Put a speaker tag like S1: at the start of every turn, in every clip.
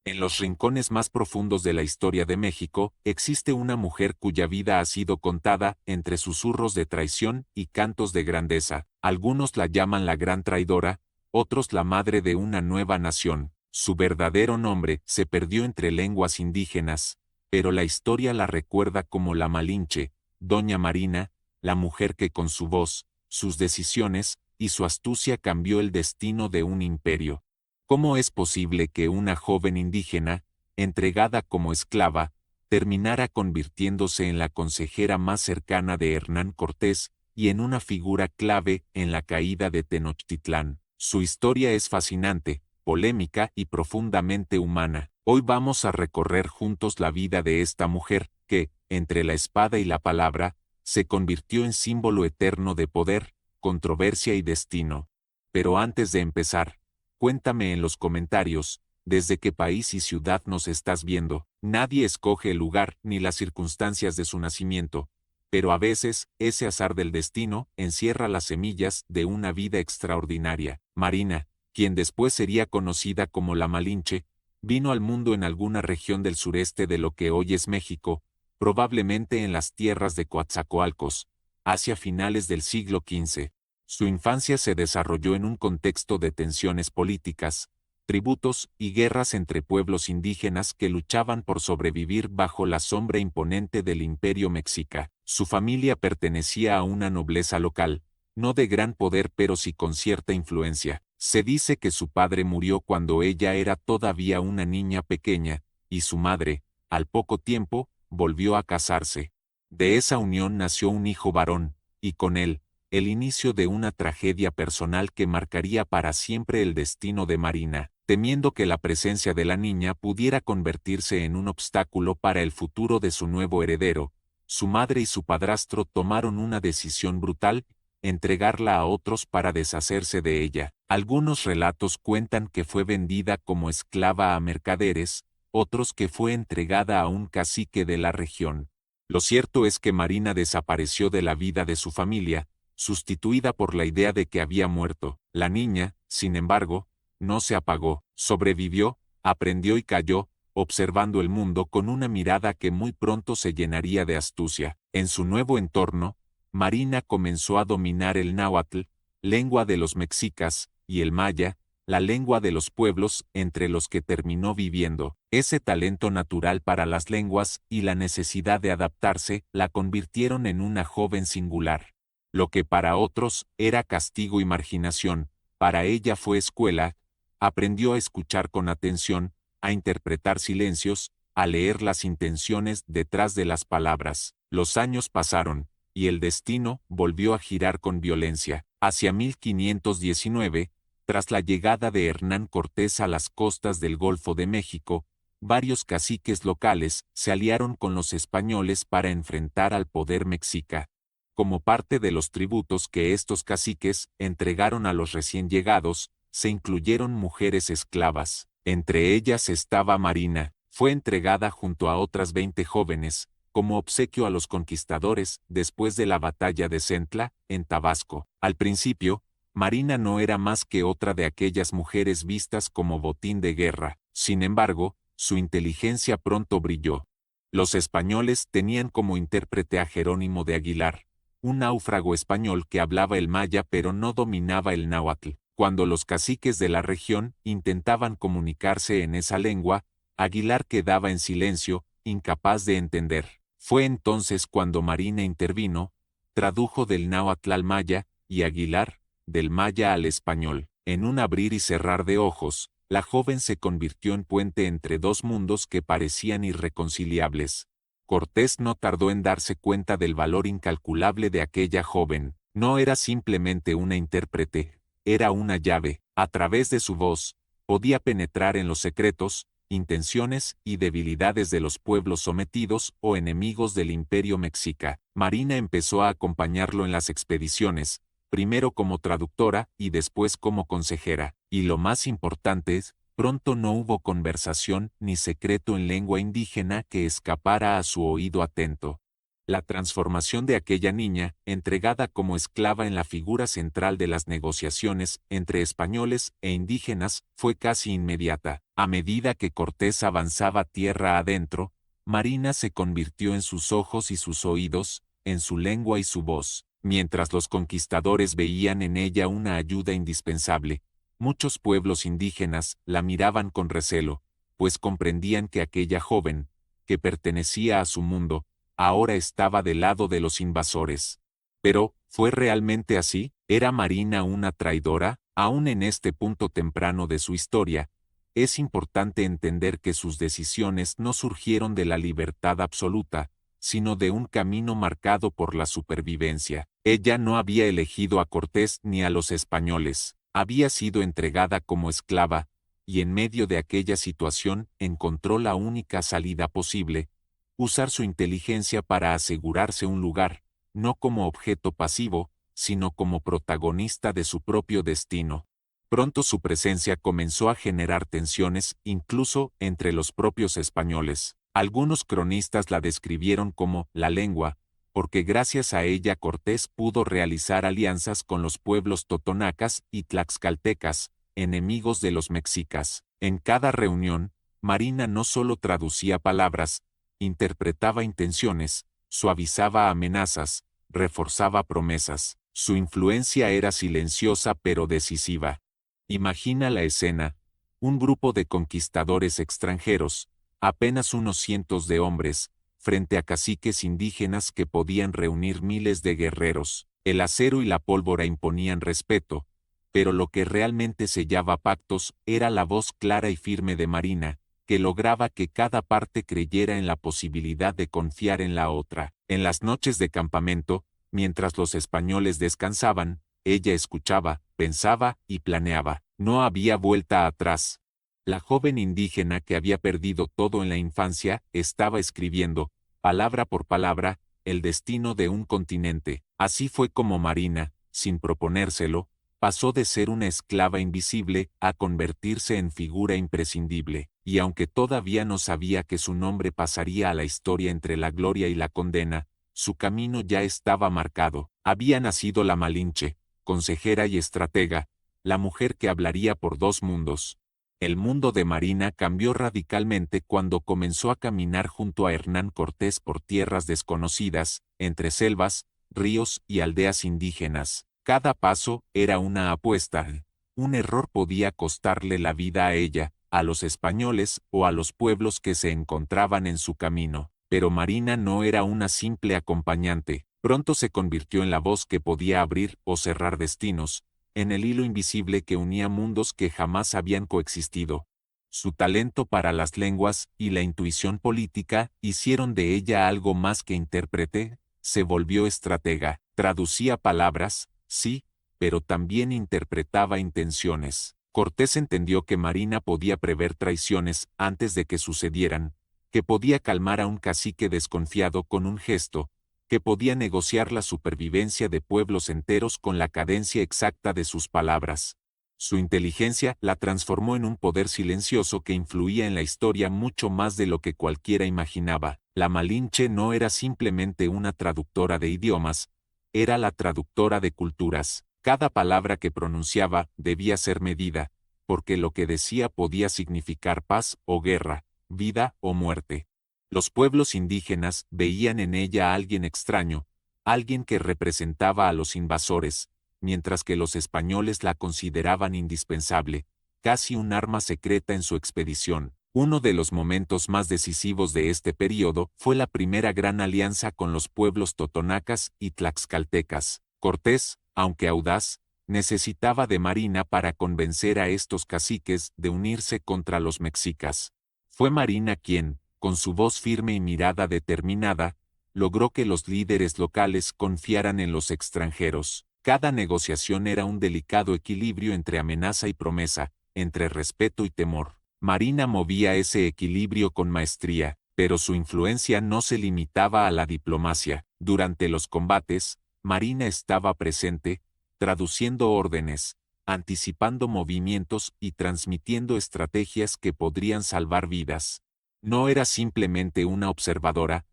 S1: En los rincones más profundos de la historia de México, existe una mujer cuya vida ha sido contada entre susurros de traición y cantos de grandeza. Algunos la llaman la gran traidora, otros la madre de una nueva nación. Su verdadero nombre se perdió entre lenguas indígenas, pero la historia la recuerda como la Malinche, Doña Marina, la mujer que con su voz, sus decisiones y su astucia cambió el destino de un imperio. ¿Cómo es posible que una joven indígena, entregada como esclava, terminara convirtiéndose en la consejera más cercana de Hernán Cortés y en una figura clave en la caída de Tenochtitlán? Su historia es fascinante, polémica y profundamente humana. Hoy vamos a recorrer juntos la vida de esta mujer, que, entre la espada y la palabra, se convirtió en símbolo eterno de poder, controversia y destino. Pero antes de empezar, cuéntame en los comentarios, desde qué país y ciudad nos estás viendo. Nadie escoge el lugar ni las circunstancias de su nacimiento, pero a veces, ese azar del destino encierra las semillas de una vida extraordinaria. Marina, quien después sería conocida como la Malinche, vino al mundo en alguna región del sureste de lo que hoy es México, probablemente en las tierras de Coatzacoalcos, hacia finales del siglo XV. Su infancia se desarrolló en un contexto de tensiones políticas, tributos y guerras entre pueblos indígenas que luchaban por sobrevivir bajo la sombra imponente del Imperio Mexica. Su familia pertenecía a una nobleza local, no de gran poder pero sí con cierta influencia. Se dice que su padre murió cuando ella era todavía una niña pequeña, y su madre, al poco tiempo, volvió a casarse. De esa unión nació un hijo varón, y con él, el inicio de una tragedia personal que marcaría para siempre el destino de Marina. Temiendo que la presencia de la niña pudiera convertirse en un obstáculo para el futuro de su nuevo heredero, su madre y su padrastro tomaron una decisión brutal: entregarla a otros para deshacerse de ella. Algunos relatos cuentan que fue vendida como esclava a mercaderes, otros que fue entregada a un cacique de la región. Lo cierto es que Marina desapareció de la vida de su familia, sustituida por la idea de que había muerto. La niña, sin embargo, no se apagó, sobrevivió, aprendió y cayó, observando el mundo con una mirada que muy pronto se llenaría de astucia. En su nuevo entorno, Marina comenzó a dominar el náhuatl, lengua de los mexicas, y el maya, la lengua de los pueblos entre los que terminó viviendo. Ese talento natural para las lenguas y la necesidad de adaptarse la convirtieron en una joven singular. Lo que para otros era castigo y marginación, para ella fue escuela. Aprendió a escuchar con atención, a interpretar silencios, a leer las intenciones detrás de las palabras. Los años pasaron, y el destino volvió a girar con violencia. Hacia 1519, tras la llegada de Hernán Cortés a las costas del Golfo de México, varios caciques locales se aliaron con los españoles para enfrentar al poder mexica. Como parte de los tributos que estos caciques entregaron a los recién llegados, se incluyeron mujeres esclavas. Entre ellas estaba Marina. Fue entregada junto a otras 20 jóvenes, como obsequio a los conquistadores, después de la batalla de Centla, en Tabasco. Al principio, Marina no era más que otra de aquellas mujeres vistas como botín de guerra. Sin embargo, su inteligencia pronto brilló. Los españoles tenían como intérprete a Jerónimo de Aguilar, un náufrago español que hablaba el maya pero no dominaba el náhuatl. Cuando los caciques de la región intentaban comunicarse en esa lengua, Aguilar quedaba en silencio, incapaz de entender. Fue entonces cuando Marina intervino, tradujo del náhuatl al maya, y Aguilar, del maya al español. En un abrir y cerrar de ojos, la joven se convirtió en puente entre dos mundos que parecían irreconciliables. Cortés no tardó en darse cuenta del valor incalculable de aquella joven. No era simplemente una intérprete, era una llave. A través de su voz, podía penetrar en los secretos, intenciones y debilidades de los pueblos sometidos o enemigos del Imperio Mexica. Marina empezó a acompañarlo en las expediciones, primero como traductora y después como consejera. Y lo más importante es, pronto no hubo conversación ni secreto en lengua indígena que escapara a su oído atento. La transformación de aquella niña, entregada como esclava en la figura central de las negociaciones entre españoles e indígenas, fue casi inmediata. A medida que Cortés avanzaba tierra adentro, Marina se convirtió en sus ojos y sus oídos, en su lengua y su voz. Mientras los conquistadores veían en ella una ayuda indispensable, muchos pueblos indígenas la miraban con recelo, pues comprendían que aquella joven, que pertenecía a su mundo, ahora estaba del lado de los invasores. Pero, ¿fue realmente así? ¿Era Marina una traidora? Aún en este punto temprano de su historia, es importante entender que sus decisiones no surgieron de la libertad absoluta, sino de un camino marcado por la supervivencia. Ella no había elegido a Cortés ni a los españoles, había sido entregada como esclava, y en medio de aquella situación encontró la única salida posible: usar su inteligencia para asegurarse un lugar, no como objeto pasivo, sino como protagonista de su propio destino. Pronto su presencia comenzó a generar tensiones, incluso entre los propios españoles. Algunos cronistas la describieron como la lengua, porque gracias a ella Cortés pudo realizar alianzas con los pueblos totonacas y tlaxcaltecas, enemigos de los mexicas. En cada reunión, Marina no solo traducía palabras, interpretaba intenciones, suavizaba amenazas, reforzaba promesas. Su influencia era silenciosa pero decisiva. Imagina la escena: un grupo de conquistadores extranjeros, apenas unos cientos de hombres, frente a caciques indígenas que podían reunir miles de guerreros. El acero y la pólvora imponían respeto, pero lo que realmente sellaba pactos era la voz clara y firme de Marina, que lograba que cada parte creyera en la posibilidad de confiar en la otra. En las noches de campamento, mientras los españoles descansaban, ella escuchaba, pensaba y planeaba. No había vuelta atrás. La joven indígena que había perdido todo en la infancia estaba escribiendo, palabra por palabra, el destino de un continente. Así fue como Marina, sin proponérselo, pasó de ser una esclava invisible a convertirse en figura imprescindible, y aunque todavía no sabía que su nombre pasaría a la historia entre la gloria y la condena, su camino ya estaba marcado. Había nacido la Malinche, consejera y estratega, la mujer que hablaría por dos mundos. El mundo de Marina cambió radicalmente cuando comenzó a caminar junto a Hernán Cortés por tierras desconocidas, entre selvas, ríos y aldeas indígenas. Cada paso era una apuesta. Un error podía costarle la vida a ella, a los españoles o a los pueblos que se encontraban en su camino. Pero Marina no era una simple acompañante. Pronto se convirtió en la voz que podía abrir o cerrar destinos, en el hilo invisible que unía mundos que jamás habían coexistido. Su talento para las lenguas y la intuición política hicieron de ella algo más que intérprete. Se volvió estratega, traducía palabras, sí, pero también interpretaba intenciones. Cortés entendió que Marina podía prever traiciones antes de que sucedieran, que podía calmar a un cacique desconfiado con un gesto, que podía negociar la supervivencia de pueblos enteros con la cadencia exacta de sus palabras. Su inteligencia la transformó en un poder silencioso que influía en la historia mucho más de lo que cualquiera imaginaba. La Malinche no era simplemente una traductora de idiomas, era la traductora de culturas. Cada palabra que pronunciaba debía ser medida, porque lo que decía podía significar paz o guerra, vida o muerte. Los pueblos indígenas veían en ella a alguien extraño, alguien que representaba a los invasores, mientras que los españoles la consideraban indispensable, casi un arma secreta en su expedición. Uno de los momentos más decisivos de este período fue la primera gran alianza con los pueblos totonacas y tlaxcaltecas. Cortés, aunque audaz, necesitaba de Marina para convencer a estos caciques de unirse contra los mexicas. Fue Marina quien, con su voz firme y mirada determinada, logró que los líderes locales confiaran en los extranjeros. Cada negociación era un delicado equilibrio entre amenaza y promesa, entre respeto y temor. Marina movía ese equilibrio con maestría, pero su influencia no se limitaba a la diplomacia. Durante los combates, Marina estaba presente, traduciendo órdenes, anticipando movimientos y transmitiendo estrategias que podrían salvar vidas. No era simplemente una observadora,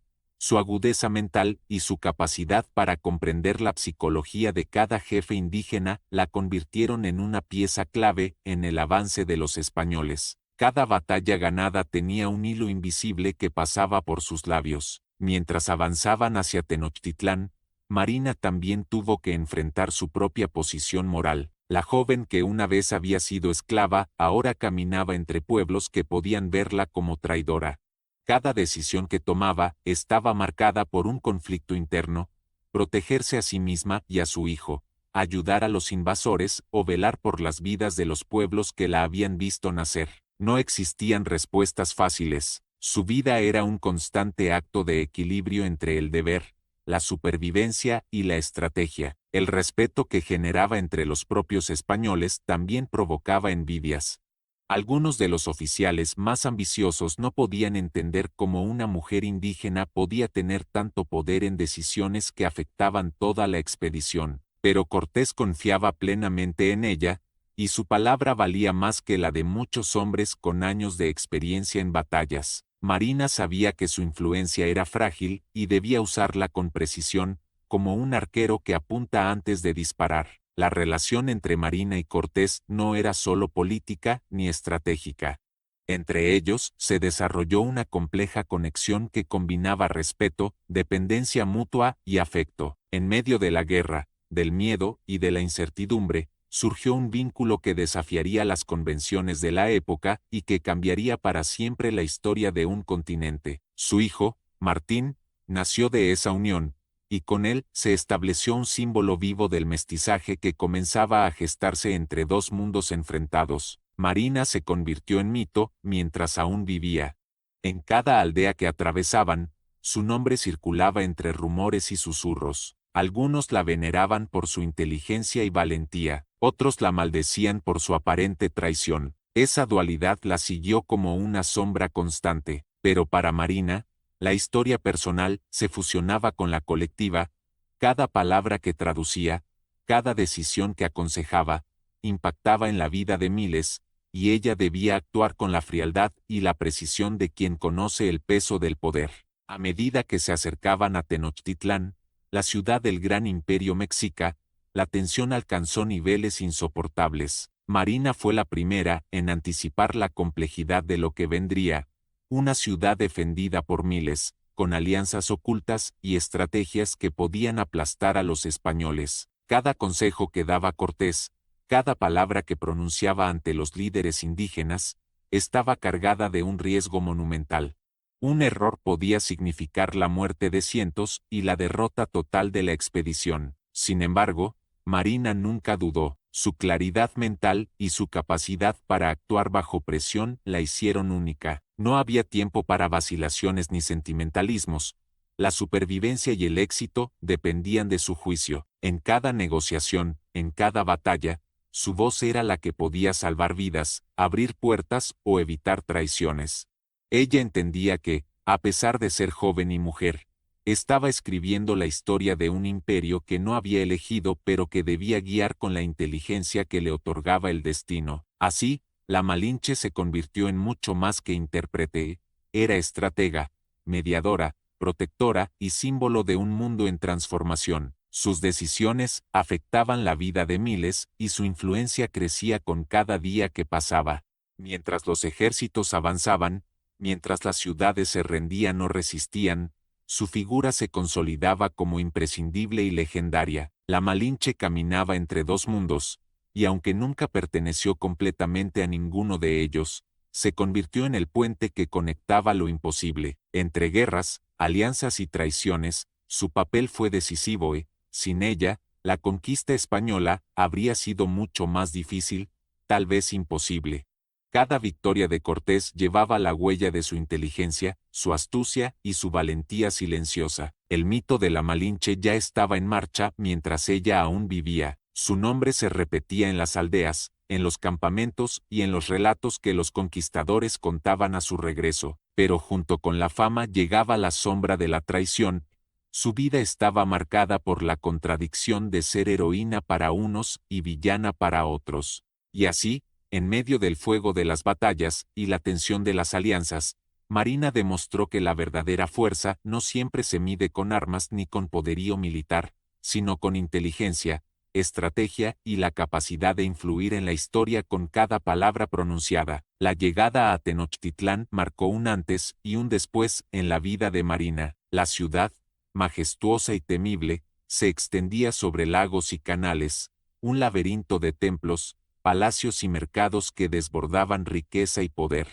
S1: su agudeza mental y su capacidad para comprender la psicología de cada jefe indígena la convirtieron en una pieza clave en el avance de los españoles. Cada batalla ganada tenía un hilo invisible que pasaba por sus labios. Mientras avanzaban hacia Tenochtitlán, Marina también tuvo que enfrentar su propia posición moral. La joven que una vez había sido esclava ahora caminaba entre pueblos que podían verla como traidora. Cada decisión que tomaba estaba marcada por un conflicto interno: protegerse a sí misma y a su hijo, ayudar a los invasores o velar por las vidas de los pueblos que la habían visto nacer. No existían respuestas fáciles. Su vida era un constante acto de equilibrio entre el deber, la supervivencia y la estrategia. El respeto que generaba entre los propios españoles también provocaba envidias. Algunos de los oficiales más ambiciosos no podían entender cómo una mujer indígena podía tener tanto poder en decisiones que afectaban toda la expedición, pero Cortés confiaba plenamente en ella, y su palabra valía más que la de muchos hombres con años de experiencia en batallas. Marina sabía que su influencia era frágil y debía usarla con precisión, como un arquero que apunta antes de disparar. La relación entre Marina y Cortés no era solo política ni estratégica. Entre ellos se desarrolló una compleja conexión que combinaba respeto, dependencia mutua y afecto. En medio de la guerra, del miedo y de la incertidumbre, surgió un vínculo que desafiaría las convenciones de la época y que cambiaría para siempre la historia de un continente. Su hijo, Martín, nació de esa unión, y con él se estableció un símbolo vivo del mestizaje que comenzaba a gestarse entre dos mundos enfrentados. Marina se convirtió en mito mientras aún vivía. En cada aldea que atravesaban, su nombre circulaba entre rumores y susurros. Algunos la veneraban por su inteligencia y valentía, otros la maldecían por su aparente traición. Esa dualidad la siguió como una sombra constante, pero para Marina, la historia personal se fusionaba con la colectiva. Cada palabra que traducía, cada decisión que aconsejaba, impactaba en la vida de miles, y ella debía actuar con la frialdad y la precisión de quien conoce el peso del poder. A medida que se acercaban a Tenochtitlán, la ciudad del gran imperio mexica, la tensión alcanzó niveles insoportables. Marina fue la primera en anticipar la complejidad de lo que vendría: una ciudad defendida por miles, con alianzas ocultas y estrategias que podían aplastar a los españoles. Cada consejo que daba Cortés, cada palabra que pronunciaba ante los líderes indígenas, estaba cargada de un riesgo monumental. Un error podía significar la muerte de cientos y la derrota total de la expedición. Sin embargo, Marina nunca dudó. Su claridad mental y su capacidad para actuar bajo presión la hicieron única. No había tiempo para vacilaciones ni sentimentalismos. La supervivencia y el éxito dependían de su juicio. En cada negociación, en cada batalla, su voz era la que podía salvar vidas, abrir puertas o evitar traiciones. Ella entendía que, a pesar de ser joven y mujer, estaba escribiendo la historia de un imperio que no había elegido pero que debía guiar con la inteligencia que le otorgaba el destino. Así, la Malinche se convirtió en mucho más que intérprete. Era estratega, mediadora, protectora y símbolo de un mundo en transformación. Sus decisiones afectaban la vida de miles y su influencia crecía con cada día que pasaba. Mientras los ejércitos avanzaban, mientras las ciudades se rendían o resistían, su figura se consolidaba como imprescindible y legendaria. La Malinche caminaba entre dos mundos, y aunque nunca perteneció completamente a ninguno de ellos, se convirtió en el puente que conectaba lo imposible. Entre guerras, alianzas y traiciones, su papel fue decisivo y, sin ella, la conquista española habría sido mucho más difícil, tal vez imposible. Cada victoria de Cortés llevaba la huella de su inteligencia, su astucia y su valentía silenciosa. El mito de la Malinche ya estaba en marcha mientras ella aún vivía. Su nombre se repetía en las aldeas, en los campamentos y en los relatos que los conquistadores contaban a su regreso. Pero junto con la fama llegaba la sombra de la traición. Su vida estaba marcada por la contradicción de ser heroína para unos y villana para otros. Y así, en medio del fuego de las batallas y la tensión de las alianzas, Marina demostró que la verdadera fuerza no siempre se mide con armas ni con poderío militar, sino con inteligencia, estrategia y la capacidad de influir en la historia con cada palabra pronunciada. La llegada a Tenochtitlán marcó un antes y un después en la vida de Marina. La ciudad, majestuosa y temible, se extendía sobre lagos y canales, un laberinto de templos, palacios y mercados que desbordaban riqueza y poder.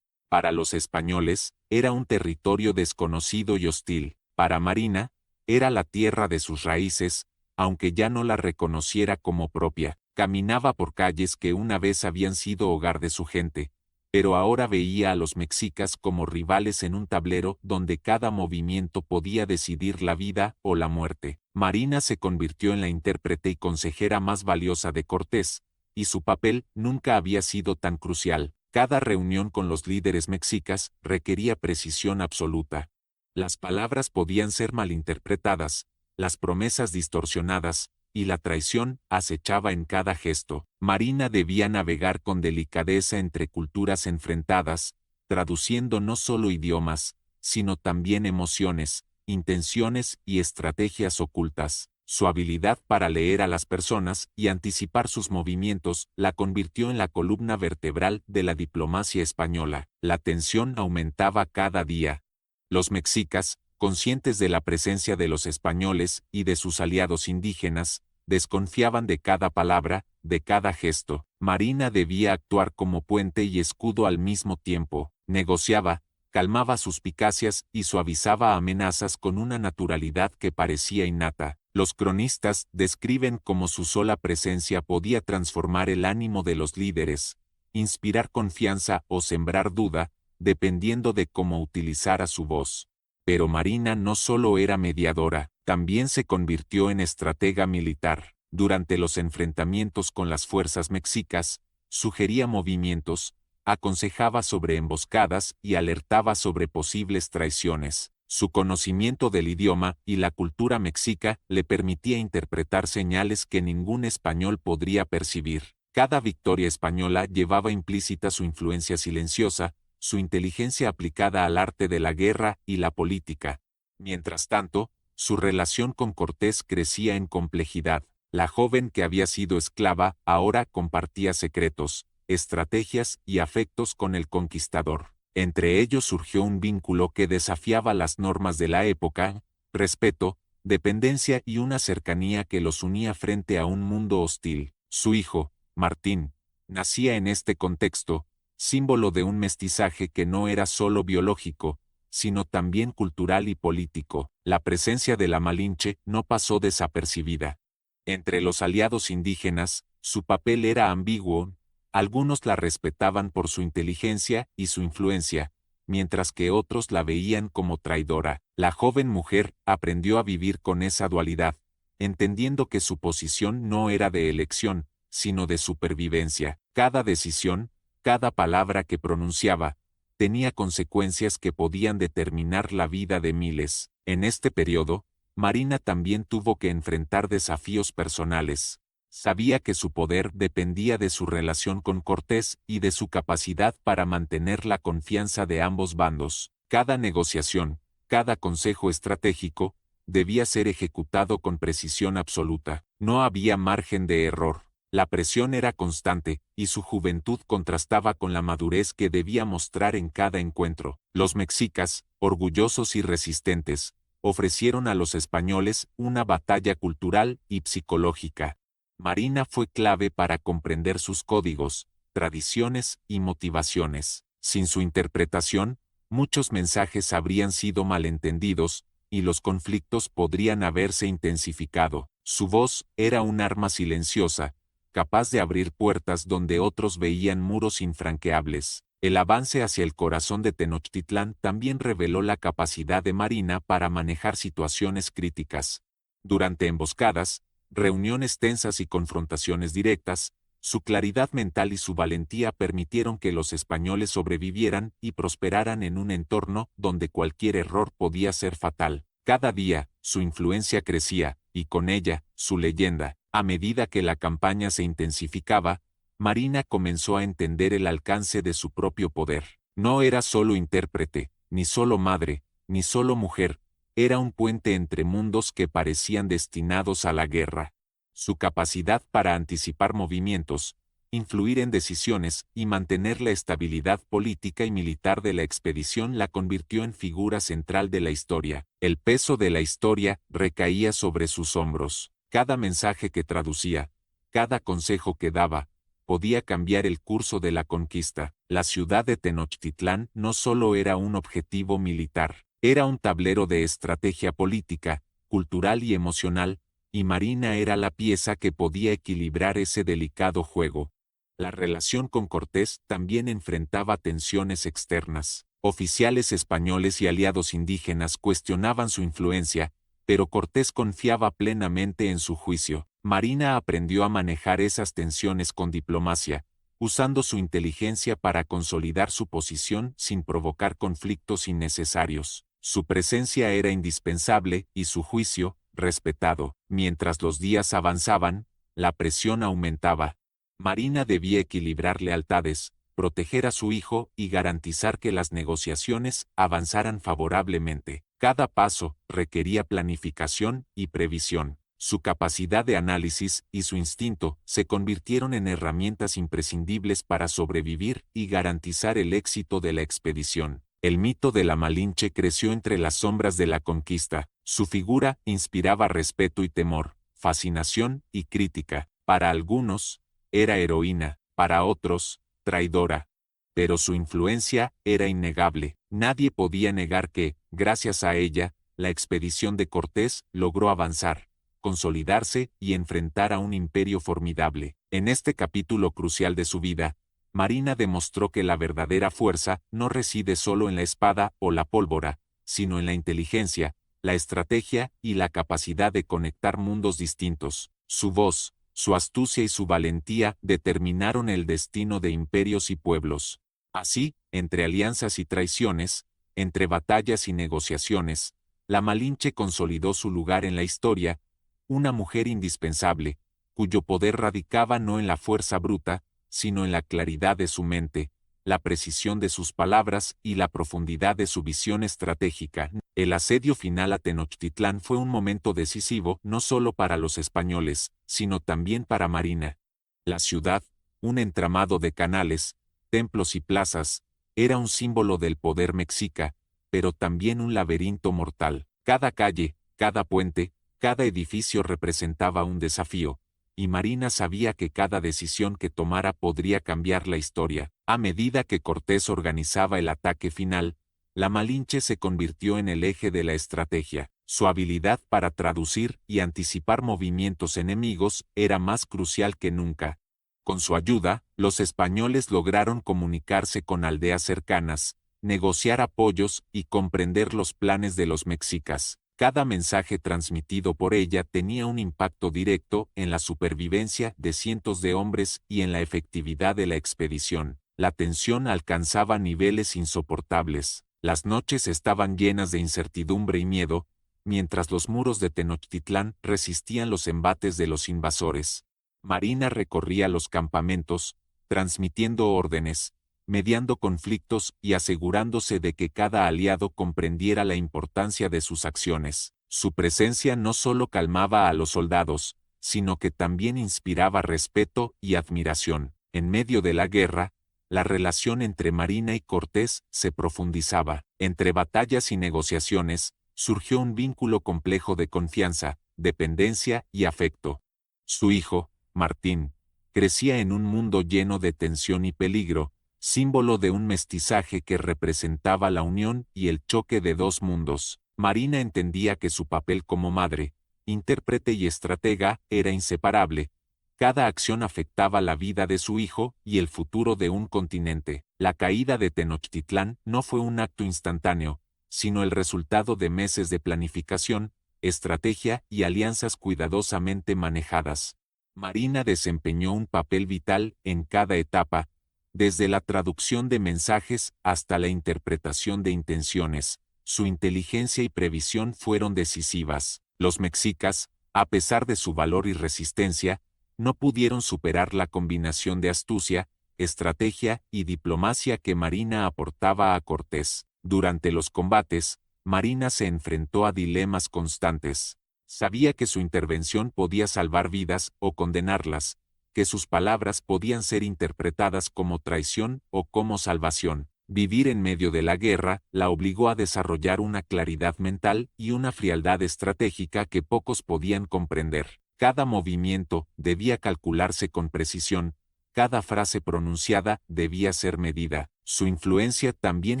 S1: Para los españoles, era un territorio desconocido y hostil. Para Marina, era la tierra de sus raíces, aunque ya no la reconociera como propia. Caminaba por calles que una vez habían sido hogar de su gente, pero ahora veía a los mexicas como rivales en un tablero donde cada movimiento podía decidir la vida o la muerte. Marina se convirtió en la intérprete y consejera más valiosa de Cortés, y su papel nunca había sido tan crucial. Cada reunión con los líderes mexicas requería precisión absoluta. Las palabras podían ser malinterpretadas, las promesas distorsionadas, y la traición acechaba en cada gesto. Marina debía navegar con delicadeza entre culturas enfrentadas, traduciendo no solo idiomas, sino también emociones, intenciones y estrategias ocultas. Su habilidad para leer a las personas y anticipar sus movimientos la convirtió en la columna vertebral de la diplomacia española. La tensión aumentaba cada día. Los mexicas, conscientes de la presencia de los españoles y de sus aliados indígenas, desconfiaban de cada palabra, de cada gesto. Marina debía actuar como puente y escudo al mismo tiempo. Negociaba, calmaba suspicacias y suavizaba amenazas con una naturalidad que parecía innata. Los cronistas describen cómo su sola presencia podía transformar el ánimo de los líderes, inspirar confianza o sembrar duda, dependiendo de cómo utilizara su voz. Pero Marina no solo era mediadora, también se convirtió en estratega militar. Durante los enfrentamientos con las fuerzas mexicas, sugería movimientos, aconsejaba sobre emboscadas y alertaba sobre posibles traiciones. Su conocimiento del idioma y la cultura mexica le permitía interpretar señales que ningún español podría percibir. Cada victoria española llevaba implícita su influencia silenciosa, su inteligencia aplicada al arte de la guerra y la política. Mientras tanto, su relación con Cortés crecía en complejidad. La joven que había sido esclava ahora compartía secretos, estrategias y afectos con el conquistador. Entre ellos surgió un vínculo que desafiaba las normas de la época, respeto, dependencia y una cercanía que los unía frente a un mundo hostil. Su hijo, Martín, nacía en este contexto, símbolo de un mestizaje que no era solo biológico, sino también cultural y político. La presencia de la Malinche no pasó desapercibida. Entre los aliados indígenas, su papel era ambiguo. Algunos la respetaban por su inteligencia y su influencia, mientras que otros la veían como traidora. La joven mujer aprendió a vivir con esa dualidad, entendiendo que su posición no era de elección, sino de supervivencia. Cada decisión, cada palabra que pronunciaba, tenía consecuencias que podían determinar la vida de miles. En este periodo, Marina también tuvo que enfrentar desafíos personales. Sabía que su poder dependía de su relación con Cortés y de su capacidad para mantener la confianza de ambos bandos. Cada negociación, cada consejo estratégico, debía ser ejecutado con precisión absoluta. No había margen de error. La presión era constante, y su juventud contrastaba con la madurez que debía mostrar en cada encuentro. Los mexicas, orgullosos y resistentes, ofrecieron a los españoles una batalla cultural y psicológica. Marina fue clave para comprender sus códigos, tradiciones y motivaciones. Sin su interpretación, muchos mensajes habrían sido malentendidos, y los conflictos podrían haberse intensificado. Su voz era un arma silenciosa, capaz de abrir puertas donde otros veían muros infranqueables. El avance hacia el corazón de Tenochtitlán también reveló la capacidad de Marina para manejar situaciones críticas. Durante emboscadas, reuniones tensas y confrontaciones directas, su claridad mental y su valentía permitieron que los españoles sobrevivieran y prosperaran en un entorno donde cualquier error podía ser fatal. Cada día, su influencia crecía, y con ella, su leyenda. A medida que la campaña se intensificaba, Marina comenzó a entender el alcance de su propio poder. No era solo intérprete, ni solo madre, ni solo mujer, era un puente entre mundos que parecían destinados a la guerra. Su capacidad para anticipar movimientos, influir en decisiones y mantener la estabilidad política y militar de la expedición la convirtió en figura central de la historia. El peso de la historia recaía sobre sus hombros. Cada mensaje que traducía, cada consejo que daba, podía cambiar el curso de la conquista. La ciudad de Tenochtitlán no solo era un objetivo militar, era un tablero de estrategia política, cultural y emocional, y Marina era la pieza que podía equilibrar ese delicado juego. La relación con Cortés también enfrentaba tensiones externas. Oficiales españoles y aliados indígenas cuestionaban su influencia, pero Cortés confiaba plenamente en su juicio. Marina aprendió a manejar esas tensiones con diplomacia, usando su inteligencia para consolidar su posición sin provocar conflictos innecesarios. Su presencia era indispensable y su juicio, respetado. Mientras los días avanzaban, la presión aumentaba. Marina debía equilibrar lealtades, proteger a su hijo y garantizar que las negociaciones avanzaran favorablemente. Cada paso requería planificación y previsión. Su capacidad de análisis y su instinto se convirtieron en herramientas imprescindibles para sobrevivir y garantizar el éxito de la expedición. El mito de la Malinche creció entre las sombras de la conquista. Su figura inspiraba respeto y temor, fascinación y crítica. Para algunos, era heroína, para otros, traidora. Pero su influencia era innegable. Nadie podía negar que, gracias a ella, la expedición de Cortés logró avanzar, consolidarse y enfrentar a un imperio formidable. En este capítulo crucial de su vida, Marina demostró que la verdadera fuerza no reside solo en la espada o la pólvora, sino en la inteligencia, la estrategia y la capacidad de conectar mundos distintos. Su voz, su astucia y su valentía determinaron el destino de imperios y pueblos. Así, entre alianzas y traiciones, entre batallas y negociaciones, la Malinche consolidó su lugar en la historia, una mujer indispensable, cuyo poder radicaba no en la fuerza bruta, sino en la claridad de su mente, la precisión de sus palabras y la profundidad de su visión estratégica. El asedio final a Tenochtitlán fue un momento decisivo no solo para los españoles, sino también para Marina. La ciudad, un entramado de canales, templos y plazas, era un símbolo del poder mexica, pero también un laberinto mortal. Cada calle, cada puente, cada edificio representaba un desafío, y Marina sabía que cada decisión que tomara podría cambiar la historia. A medida que Cortés organizaba el ataque final, la Malinche se convirtió en el eje de la estrategia. Su habilidad para traducir y anticipar movimientos enemigos era más crucial que nunca. Con su ayuda, los españoles lograron comunicarse con aldeas cercanas, negociar apoyos y comprender los planes de los mexicas. Cada mensaje transmitido por ella tenía un impacto directo en la supervivencia de cientos de hombres y en la efectividad de la expedición. La tensión alcanzaba niveles insoportables. Las noches estaban llenas de incertidumbre y miedo, mientras los muros de Tenochtitlán resistían los embates de los invasores. Marina recorría los campamentos, transmitiendo órdenes, mediando conflictos y asegurándose de que cada aliado comprendiera la importancia de sus acciones. Su presencia no solo calmaba a los soldados, sino que también inspiraba respeto y admiración. En medio de la guerra, la relación entre Marina y Cortés se profundizaba. Entre batallas y negociaciones, surgió un vínculo complejo de confianza, dependencia y afecto. Su hijo, Martín, crecía en un mundo lleno de tensión y peligro, símbolo de un mestizaje que representaba la unión y el choque de dos mundos. Marina entendía que su papel como madre, intérprete y estratega era inseparable. Cada acción afectaba la vida de su hijo y el futuro de un continente. La caída de Tenochtitlán no fue un acto instantáneo, sino el resultado de meses de planificación, estrategia y alianzas cuidadosamente manejadas. Marina desempeñó un papel vital en cada etapa, desde la traducción de mensajes hasta la interpretación de intenciones. Su inteligencia y previsión fueron decisivas. Los mexicas, a pesar de su valor y resistencia, no pudieron superar la combinación de astucia, estrategia y diplomacia que Marina aportaba a Cortés. Durante los combates, Marina se enfrentó a dilemas constantes. Sabía que su intervención podía salvar vidas o condenarlas, que sus palabras podían ser interpretadas como traición o como salvación. Vivir en medio de la guerra la obligó a desarrollar una claridad mental y una frialdad estratégica que pocos podían comprender. Cada movimiento debía calcularse con precisión, cada frase pronunciada debía ser medida. Su influencia también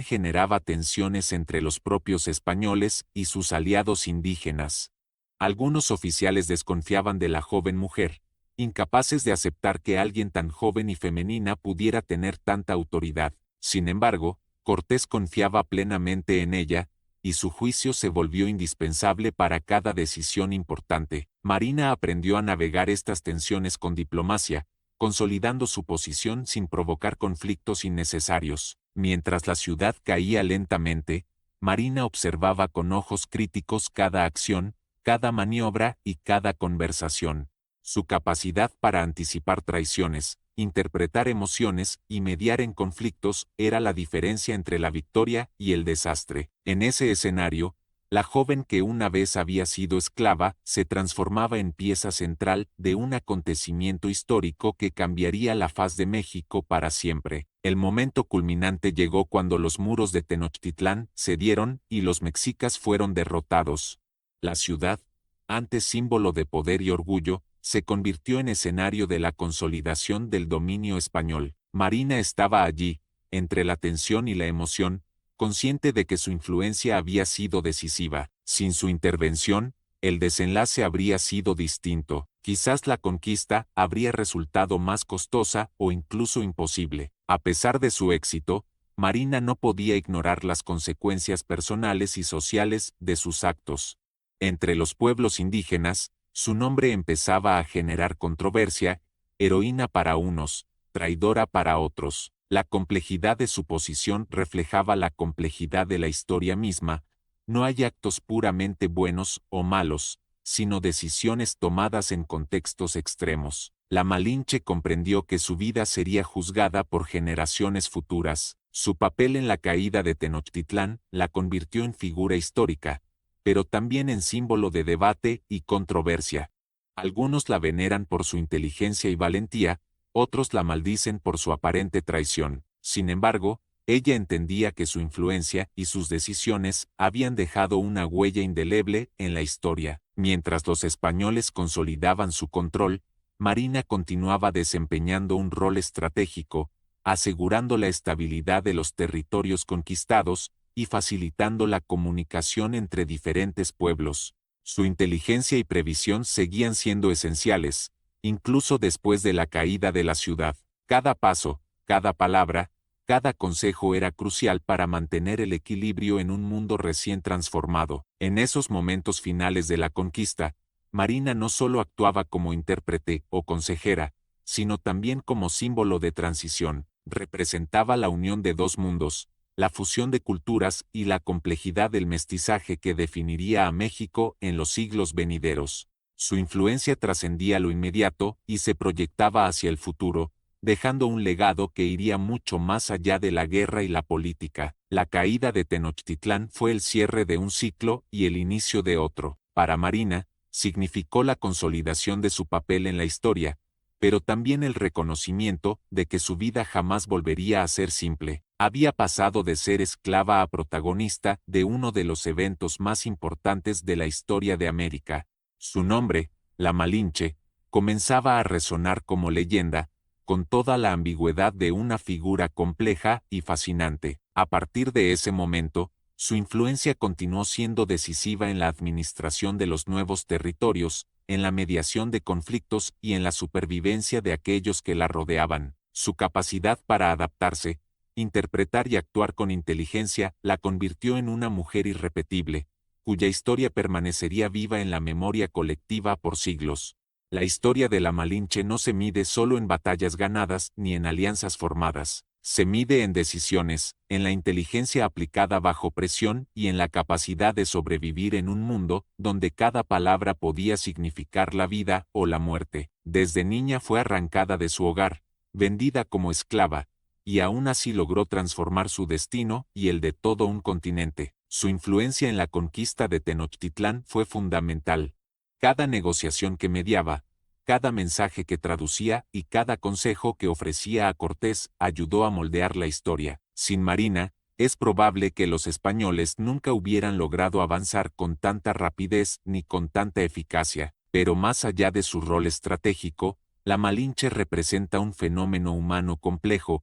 S1: generaba tensiones entre los propios españoles y sus aliados indígenas. Algunos oficiales desconfiaban de la joven mujer, incapaces de aceptar que alguien tan joven y femenina pudiera tener tanta autoridad. Sin embargo, Cortés confiaba plenamente en ella, y su juicio se volvió indispensable para cada decisión importante. Marina aprendió a navegar estas tensiones con diplomacia, consolidando su posición sin provocar conflictos innecesarios. Mientras la ciudad caía lentamente, Marina observaba con ojos críticos cada acción, cada maniobra y cada conversación. Su capacidad para anticipar traiciones, interpretar emociones y mediar en conflictos era la diferencia entre la victoria y el desastre. En ese escenario, la joven que una vez había sido esclava se transformaba en pieza central de un acontecimiento histórico que cambiaría la faz de México para siempre. El momento culminante llegó cuando los muros de Tenochtitlán cedieron y los mexicas fueron derrotados. La ciudad, antes símbolo de poder y orgullo, se convirtió en escenario de la consolidación del dominio español. Marina estaba allí, entre la tensión y la emoción, consciente de que su influencia había sido decisiva. Sin su intervención, el desenlace habría sido distinto. Quizás la conquista habría resultado más costosa o incluso imposible. A pesar de su éxito, Marina no podía ignorar las consecuencias personales y sociales de sus actos. Entre los pueblos indígenas, su nombre empezaba a generar controversia, heroína para unos, traidora para otros. La complejidad de su posición reflejaba la complejidad de la historia misma. No hay actos puramente buenos o malos, sino decisiones tomadas en contextos extremos. La Malinche comprendió que su vida sería juzgada por generaciones futuras. Su papel en la caída de Tenochtitlán la convirtió en figura histórica, pero también en símbolo de debate y controversia. Algunos la veneran por su inteligencia y valentía, otros la maldicen por su aparente traición. Sin embargo, ella entendía que su influencia y sus decisiones habían dejado una huella indeleble en la historia. Mientras los españoles consolidaban su control, Marina continuaba desempeñando un rol estratégico, asegurando la estabilidad de los territorios conquistados y facilitando la comunicación entre diferentes pueblos. Su inteligencia y previsión seguían siendo esenciales, incluso después de la caída de la ciudad. Cada paso, cada palabra, cada consejo era crucial para mantener el equilibrio en un mundo recién transformado. En esos momentos finales de la conquista, Marina no solo actuaba como intérprete o consejera, sino también como símbolo de transición. Representaba la unión de dos mundos, la fusión de culturas y la complejidad del mestizaje que definiría a México en los siglos venideros. Su influencia trascendía lo inmediato y se proyectaba hacia el futuro, dejando un legado que iría mucho más allá de la guerra y la política. La caída de Tenochtitlán fue el cierre de un ciclo y el inicio de otro. Para Marina, significó la consolidación de su papel en la historia, pero también el reconocimiento de que su vida jamás volvería a ser simple. Había pasado de ser esclava a protagonista de uno de los eventos más importantes de la historia de América. Su nombre, la Malinche, comenzaba a resonar como leyenda, con toda la ambigüedad de una figura compleja y fascinante. A partir de ese momento, su influencia continuó siendo decisiva en la administración de los nuevos territorios, en la mediación de conflictos y en la supervivencia de aquellos que la rodeaban. Su capacidad para adaptarse, interpretar y actuar con inteligencia la convirtió en una mujer irrepetible, cuya historia permanecería viva en la memoria colectiva por siglos. La historia de la Malinche no se mide solo en batallas ganadas ni en alianzas formadas. Se mide en decisiones, en la inteligencia aplicada bajo presión y en la capacidad de sobrevivir en un mundo donde cada palabra podía significar la vida o la muerte. Desde niña fue arrancada de su hogar, vendida como esclava, y aún así logró transformar su destino y el de todo un continente. Su influencia en la conquista de Tenochtitlán fue fundamental. Cada negociación que mediaba, cada mensaje que traducía y cada consejo que ofrecía a Cortés ayudó a moldear la historia. Sin Marina, es probable que los españoles nunca hubieran logrado avanzar con tanta rapidez ni con tanta eficacia, pero más allá de su rol estratégico, la Malinche representa un fenómeno humano complejo,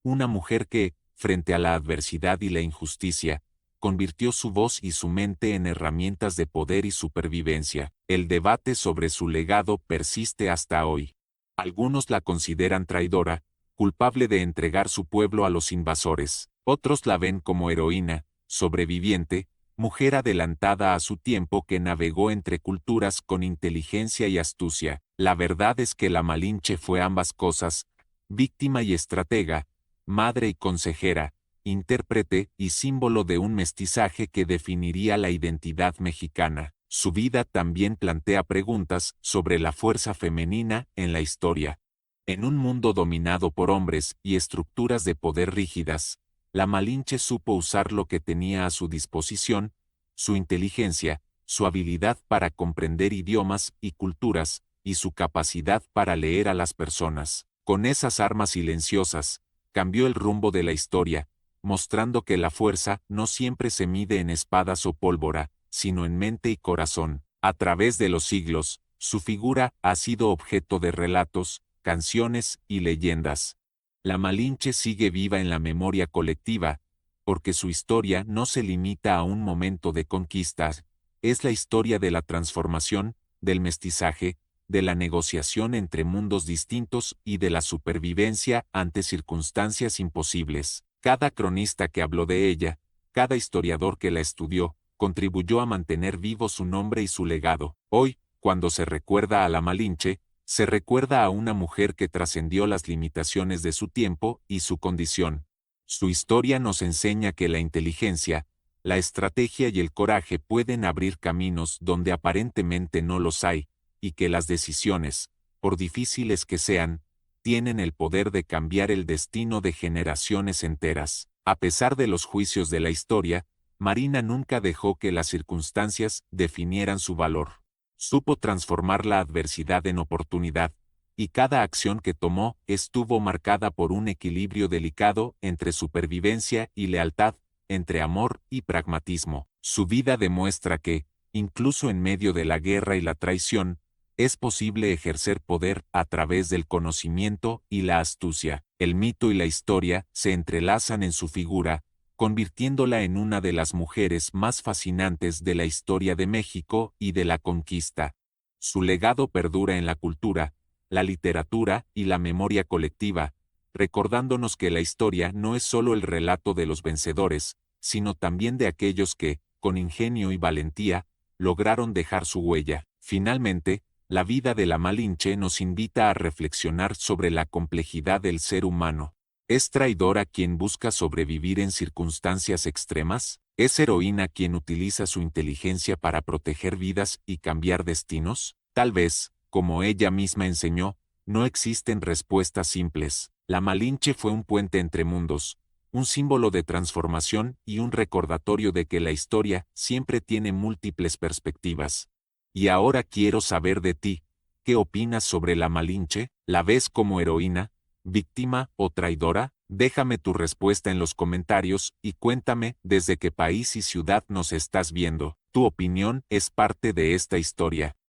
S1: una mujer que, frente a la adversidad y la injusticia, convirtió su voz y su mente en herramientas de poder y supervivencia. El debate sobre su legado persiste hasta hoy. Algunos la consideran traidora, culpable de entregar su pueblo a los invasores. Otros la ven como heroína, sobreviviente, mujer adelantada a su tiempo que navegó entre culturas con inteligencia y astucia. La verdad es que la Malinche fue ambas cosas, víctima y estratega, madre y consejera, intérprete y símbolo de un mestizaje que definiría la identidad mexicana. Su vida también plantea preguntas sobre la fuerza femenina en la historia. En un mundo dominado por hombres y estructuras de poder rígidas, la Malinche supo usar lo que tenía a su disposición, su inteligencia, su habilidad para comprender idiomas y culturas, y su capacidad para leer a las personas. Con esas armas silenciosas, cambió el rumbo de la historia, mostrando que la fuerza no siempre se mide en espadas o pólvora, sino en mente y corazón. A través de los siglos, su figura ha sido objeto de relatos, canciones y leyendas. La Malinche sigue viva en la memoria colectiva, porque su historia no se limita a un momento de conquistas, es la historia de la transformación, del mestizaje, de la negociación entre mundos distintos y de la supervivencia ante circunstancias imposibles. Cada cronista que habló de ella, cada historiador que la estudió, contribuyó a mantener vivo su nombre y su legado. Hoy, cuando se recuerda a la Malinche, se recuerda a una mujer que trascendió las limitaciones de su tiempo y su condición. Su historia nos enseña que la inteligencia, la estrategia y el coraje pueden abrir caminos donde aparentemente no los hay, y que las decisiones, por difíciles que sean, tienen el poder de cambiar el destino de generaciones enteras. A pesar de los juicios de la historia, Marina nunca dejó que las circunstancias definieran su valor. Supo transformar la adversidad en oportunidad, y cada acción que tomó estuvo marcada por un equilibrio delicado entre supervivencia y lealtad, entre amor y pragmatismo. Su vida demuestra que, incluso en medio de la guerra y la traición, es posible ejercer poder a través del conocimiento y la astucia. El mito y la historia se entrelazan en su figura, convirtiéndola en una de las mujeres más fascinantes de la historia de México y de la conquista. Su legado perdura en la cultura, la literatura y la memoria colectiva, recordándonos que la historia no es solo el relato de los vencedores, sino también de aquellos que, con ingenio y valentía, lograron dejar su huella. Finalmente, la vida de la Malinche nos invita a reflexionar sobre la complejidad del ser humano. ¿Es traidora quien busca sobrevivir en circunstancias extremas? ¿Es heroína quien utiliza su inteligencia para proteger vidas y cambiar destinos? Tal vez, como ella misma enseñó, no existen respuestas simples. La Malinche fue un puente entre mundos, un símbolo de transformación y un recordatorio de que la historia siempre tiene múltiples perspectivas. Y ahora quiero saber de ti, ¿qué opinas sobre la Malinche? ¿La ves como heroína, víctima o traidora? Déjame tu respuesta en los comentarios y cuéntame desde qué país y ciudad nos estás viendo. Tu opinión es parte de esta historia.